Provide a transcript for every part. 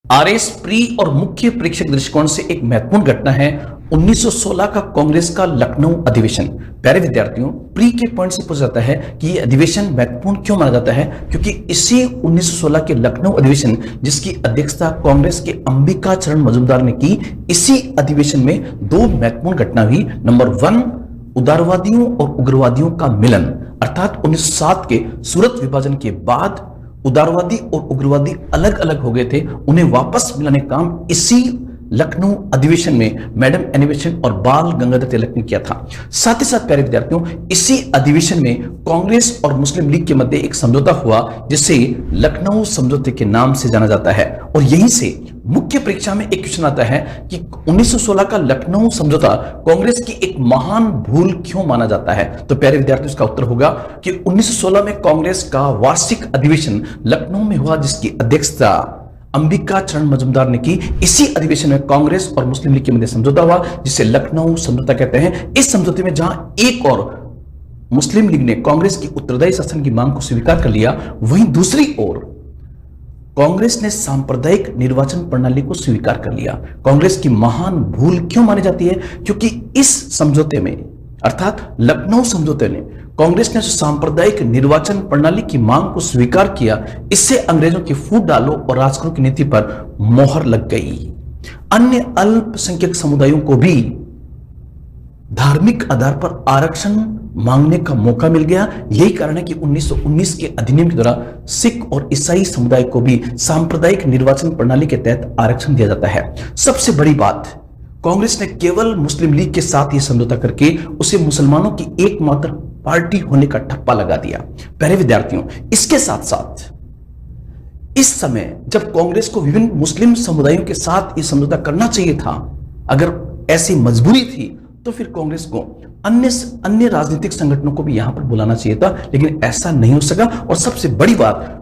RS pre और मुख्य प्रेक्षक दृष्टिकोण से एक महत्वपूर्ण घटना है 1916 का कांग्रेस का लखनऊ अधिवेशन। प्यारे विद्यार्थियों, प्री के पॉइंट से पूछा जाता है कि यह अधिवेशन महत्वपूर्ण क्यों माना जाता है, क्योंकि इसी 1916 के लखनऊ अधिवेशन जिसकी अध्यक्षता कांग्रेस के अंबिका चरण मजूमदार ने की, इसी अधिवेशन में दो महत्वपूर्ण घटना हुई। नंबर 1, उदारवादियों और उग्रवादियों का मिलन, अर्थात 1907 के सूरत विभाजन के बाद उदारवादी और उग्रवादी अलग अलग हो गए थे, उन्हें वापस मिलाने का काम इसी लखनऊ अधिवेशन में मैडम एनी और बाल गंगाधर तिलक ने किया था। साथ ही साथ प्यारे विद्यार्थियों, इसी अधिवेशन में कांग्रेस और मुस्लिम लीग के मध्य एक समझौता हुआ जिसे लखनऊ समझौते के नाम से जाना जाता है। और यहीं से मुख्य परीक्षा में एक क्वेश्चन आता है कि 1916 का लखनऊ समझौता कांग्रेस की एक महान भूल क्यों माना जाता है। तो प्यारे विद्यार्थियों, इसका उत्तर होगा कि 1916 में कांग्रेस का वार्षिक अधिवेशन लखनऊ में हुआ जिसकी अध्यक्षता अंबिका चरण मजूमदार ने की। इसी अधिवेशन में कांग्रेस और मुस्लिम लीग के मध्य समझौता हुआ जिसे लखनऊ समझौता कहते हैं। इस समझौते में जहां एक और मुस्लिम लीग ने कांग्रेस की उत्तरदायी शासन की मांग को स्वीकार कर लिया, वहीं दूसरी ओर कांग्रेस ने सांप्रदायिक निर्वाचन प्रणाली को स्वीकार कर लिया। कांग्रेस की महान भूल क्यों मानी जाती है, क्योंकि इस समझौते में अर्थात लखनऊ समझौते ने कांग्रेस ने सांप्रदायिक निर्वाचन प्रणाली की मांग को स्वीकार किया। इससे अंग्रेजों की फूट डालो और राज करो की नीति पर मोहर लग गई। अन्य अल्पसंख्यक समुदायों को भी धार्मिक आधार पर आरक्षण मांगने का मौका मिल गया। यही कारण है कि 1919 के अधिनियम के द्वारा सिख और ईसाई समुदाय को भी सांप्रदायिक निर्वाचन प्रणाली के तहत आरक्षण दिया जाता है। सबसे बड़ी बात, कांग्रेस ने केवल मुस्लिम लीग के साथ यह समझौता करके उसे मुसलमानों की एकमात्र पार्टी होने का ठप्पा लगा दिया। प्यारे विद्यार्थियों, इसके साथ साथ इस समय जब कांग्रेस को विभिन्न मुस्लिम समुदायों के साथ यह समझौता करना चाहिए था, अगर ऐसी मजबूरी थी तो फिर कांग्रेस को अन्य राजनीतिक संगठनों को भी यहां पर बुलाना चाहिए था, लेकिन ऐसा नहीं हो सका। और सबसे बड़ी बात,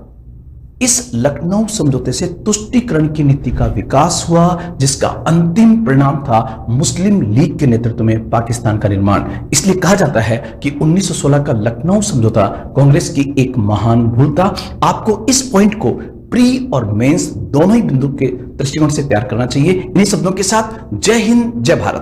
इस लखनऊ समझौते से तुष्टीकरण की नीति का विकास हुआ जिसका अंतिम परिणाम था मुस्लिम लीग के नेतृत्व में पाकिस्तान का निर्माण। इसलिए कहा जाता है कि 1916 का लखनऊ समझौता कांग्रेस की एक महान भूल था। आपको इस पॉइंट को प्री और मेंस दोनों ही बिंदु के दृष्टिकोण से तैयार करना चाहिए। इन्हीं शब्दों के साथ जय हिंद, जय भारत।